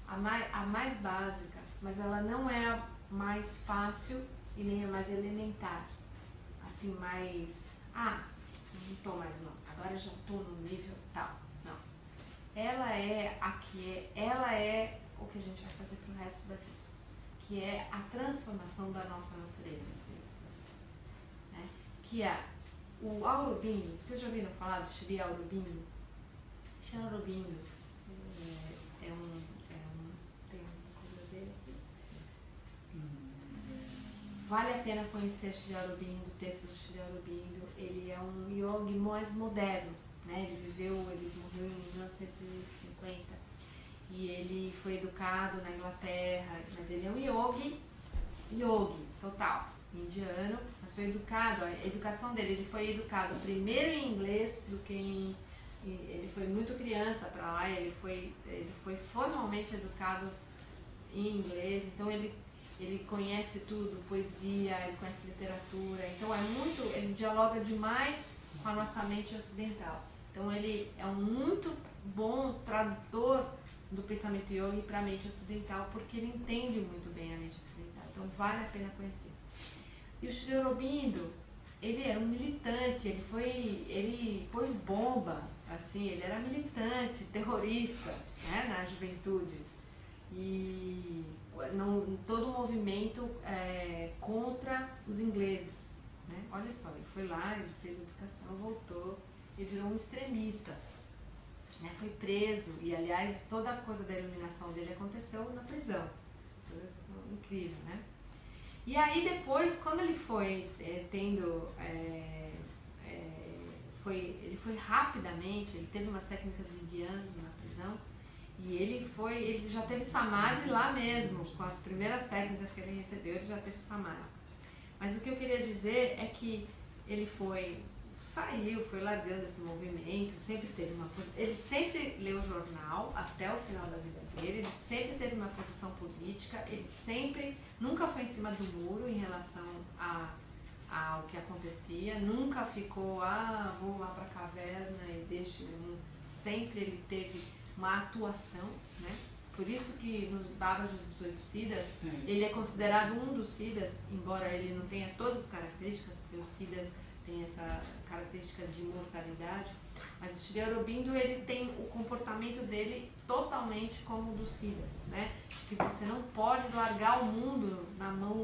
a mais básica, mas ela não é a mais fácil e nem a mais elementar. Assim, mais... não tô mais não, agora já tô no nível tal. Não. Ela é o que a gente vai fazer pro resto da vida, que é a transformação da nossa natureza. Né? Que é o Aurobindo. Vocês já ouviram falar de Sri Aurobindo? Sri Aurobindo tem uma coisa dele aqui. Vale a pena conhecer Sri Aurobindo, o texto do Sri Aurobindo. Ele é um yogi mais moderno, né? Ele morreu em 1950 e ele foi educado na Inglaterra, mas ele é um yogi total, indiano, mas foi educado, a educação dele, ele foi educado primeiro em inglês ele foi muito criança para lá, ele foi formalmente educado em inglês, então ele conhece tudo, poesia, ele conhece literatura, então ele dialoga demais com a nossa mente ocidental. Então ele é um muito bom tradutor do pensamento yogi para a mente ocidental, porque ele entende muito bem a mente ocidental, então vale a pena conhecer. E o Sri Aurobindo, ele era um militante, ele pôs bomba, assim, ele era militante, terrorista, né, na juventude. E todo o movimento contra os ingleses, né? olha só, ele foi lá, ele fez educação, voltou e virou um extremista. Né? Foi preso e, aliás, toda a coisa da iluminação dele aconteceu na prisão. Incrível, né? E aí depois, quando ele foi ele foi rapidamente, ele teve umas técnicas de Dhyan na prisão, e ele já teve Samadhi lá mesmo, com as primeiras técnicas que ele recebeu, ele já teve Samadhi. Mas o que eu queria dizer é que ele saiu, foi largando esse movimento, sempre teve ele sempre leu jornal até o final da vida dele, ele sempre teve uma posição política, ele sempre, nunca foi em cima do muro em relação ao que acontecia, nunca ficou, vou lá para a caverna e deixo sempre ele teve uma atuação, né? Por isso que nos Babas dos 18 Siddhas, ele é considerado um dos Siddhas, embora ele não tenha todas as características, porque os Siddhas têm essa característica de imortalidade, mas o Sri Aurobindo, ele tem o comportamento dele totalmente como o dos Siddhas, né? De que você não pode largar o mundo na mão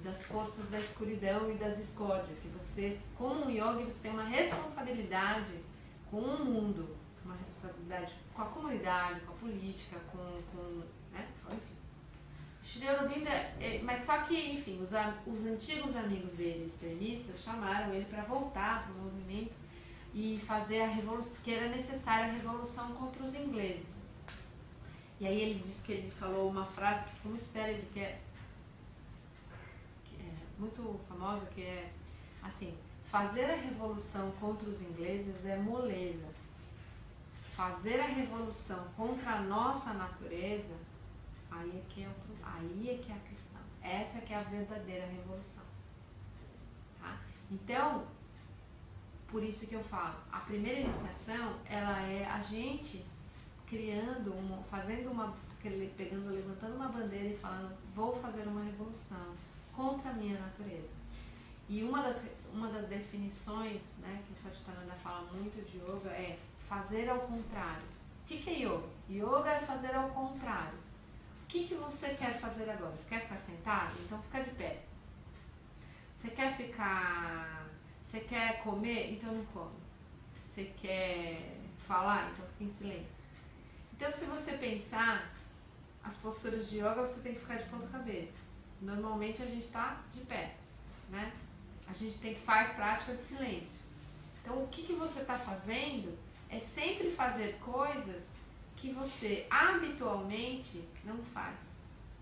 das forças da escuridão e da discórdia, que você, como um yogi, você tem uma responsabilidade com o mundo, uma responsabilidade com a comunidade, com a política, né? Enfim. Sri Aurobindo, mas só que, enfim, os antigos amigos dele, extremistas, chamaram ele para voltar para o movimento e fazer a revolução, que era necessária a revolução contra os ingleses. E aí ele disse que ele falou uma frase que ficou muito célebre, que é muito famosa, que é assim: fazer a revolução contra os ingleses é moleza. Fazer a revolução contra a nossa natureza, aí é que é a questão. Essa que é a verdadeira revolução. Tá? Então, por isso que eu falo, a primeira iniciação, ela é a gente criando, levantando uma bandeira e falando, vou fazer uma revolução contra a minha natureza. E uma das definições, né, que o Satchitananda fala muito de yoga é fazer ao contrário. O que é yoga? Yoga é fazer ao contrário. O que você quer fazer agora? Você quer ficar sentado? Então fica de pé. Você quer comer? Então não come. Você quer falar? Então fica em silêncio. Então, se você pensar, as posturas de yoga você tem que ficar de ponta cabeça. Normalmente a gente está de pé, né? A gente faz prática de silêncio. Então, o que você está fazendo é sempre fazer coisas que você habitualmente não faz.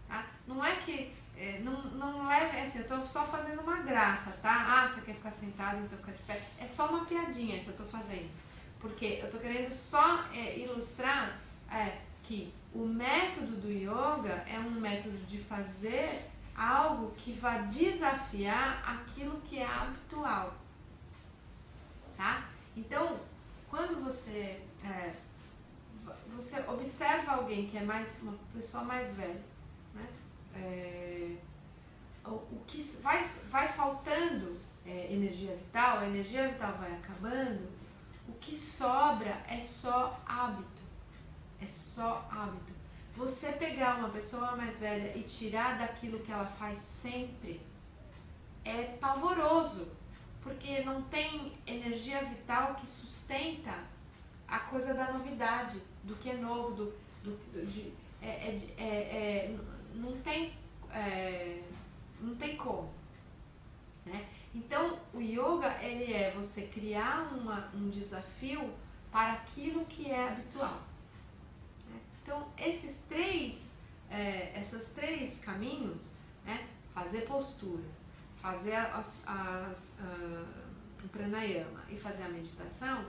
Tá? Não é que... não leve assim, eu estou só fazendo uma graça, tá? Você quer ficar sentado, então fica de pé. É só uma piadinha que eu estou fazendo. Porque eu estou querendo só ilustrar que o método do yoga é um método de fazer algo que vai desafiar aquilo que é habitual. Tá? Então, quando você observa alguém que é uma pessoa mais velha, né? O que vai faltando energia vital, a energia vital vai acabando, o que sobra é só hábito. É só hábito. Você pegar uma pessoa mais velha e tirar daquilo que ela faz sempre é pavoroso, porque não tem energia vital que sustenta a coisa da novidade, do que é novo, não tem como, né? Então, o yoga, ele é você criar um desafio para aquilo que é habitual. Né? Então, esses três caminhos, né? Fazer postura, fazer o pranayama e fazer a meditação,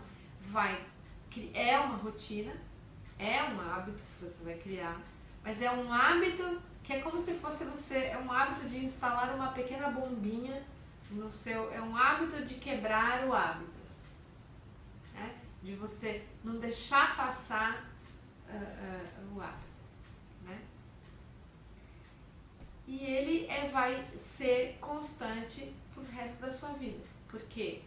é uma rotina, é um hábito que você vai criar, mas é um hábito que é como se fosse é um hábito de instalar uma pequena bombinha no seu, é um hábito de quebrar o hábito, né? De você não deixar passar o hábito, né? E ele vai ser constante pro resto da sua vida, porque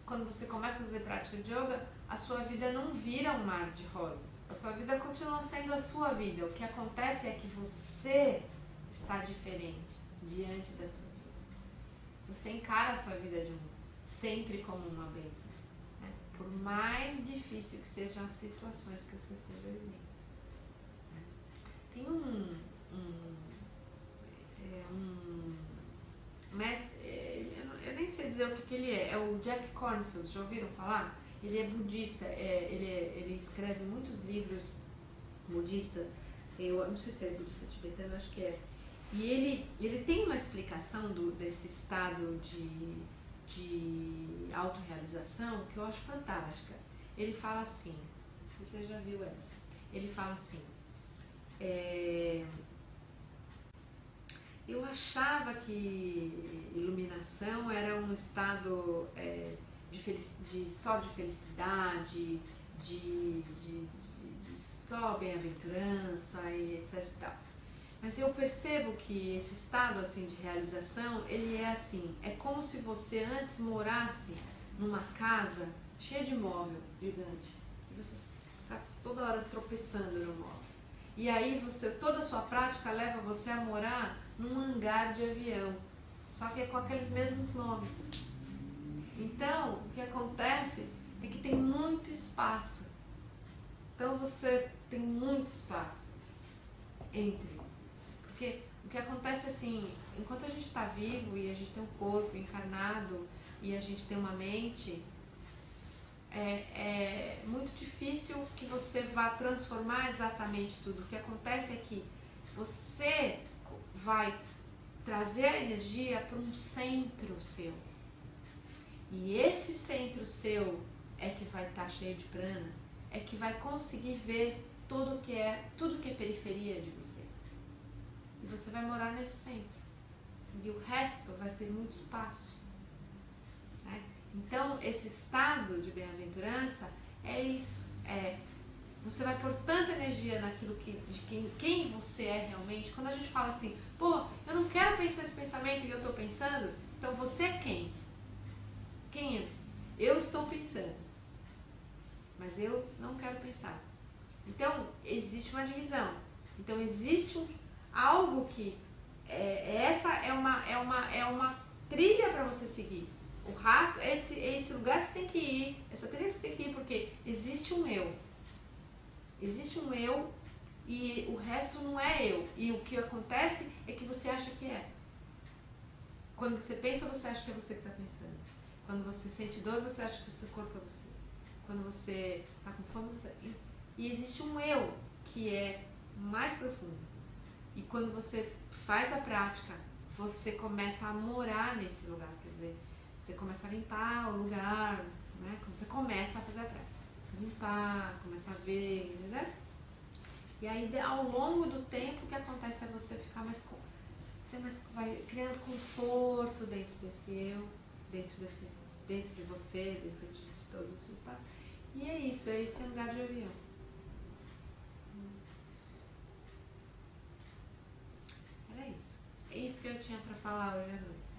quando você começa a fazer prática de yoga, a sua vida não vira um mar de rosas, a sua vida continua sendo a sua vida. O que acontece é que você está diferente diante da sua vida. você encara a sua vida sempre como uma bênção, né? Por mais difícil que sejam as situações que você esteja vivendo. Né? Tem mestre, eu nem sei dizer o que ele é o Jack Kornfield, já ouviram falar? Ele é budista, ele escreve muitos livros budistas, eu não sei se é budista tibetano, acho que é. E ele tem uma explicação desse estado de autorrealização que eu acho fantástica. Ele fala assim, não sei se você já viu essa, ele fala assim, eu achava que iluminação era um estado só de felicidade, de só bem-aventurança e etc e tal. Mas eu percebo que esse estado assim de realização, ele é assim, é como se você antes morasse numa casa cheia de móvel gigante e você ficasse toda hora tropeçando no móvel. E aí toda a sua prática leva você a morar num hangar de avião, só que é com aqueles mesmos móveis. Então, o que acontece é que tem muito espaço. Então você tem muito espaço entre. Porque o que acontece assim, enquanto a gente está vivo e a gente tem um corpo encarnado e a gente tem uma mente, é muito difícil que você vá transformar exatamente tudo. O que acontece é que você vai trazer a energia para um centro seu. E esse centro seu é que vai estar cheio de prana, é que vai conseguir ver tudo que é periferia de você. E você vai morar nesse centro. E o resto vai ter muito espaço. Né? Então, esse estado de bem-aventurança é isso. Você vai pôr tanta energia naquilo de quem você é realmente. Quando a gente fala assim, pô, eu não quero pensar esse pensamento que eu estou pensando, então você é quem? Quem eu? Eu estou pensando, mas eu não quero pensar. Então, existe uma divisão. Então, existe algo que essa é uma trilha para você seguir. O rastro é esse lugar que você tem que ir, essa trilha que você tem que ir, porque existe um eu. Existe um eu e o resto não é eu. E o que acontece é que você acha que é. Quando você pensa, você acha que é você que está pensando. Quando você sente dor, você acha que o seu corpo é você. Quando você está com fome, você... E existe um eu que é mais profundo. E quando você faz a prática, você começa a morar nesse lugar. Quer dizer, você começa a limpar o lugar, né? Quando você começa a fazer a prática. Você limpar, começa a ver, né? E aí, ao longo do tempo, o que acontece é você ficar mais... Você vai criando conforto dentro desse eu, dentro de você, dentro de todos os seus passos. E é isso, é esse lugar de avião. Era isso. É isso que eu tinha para falar hoje à noite.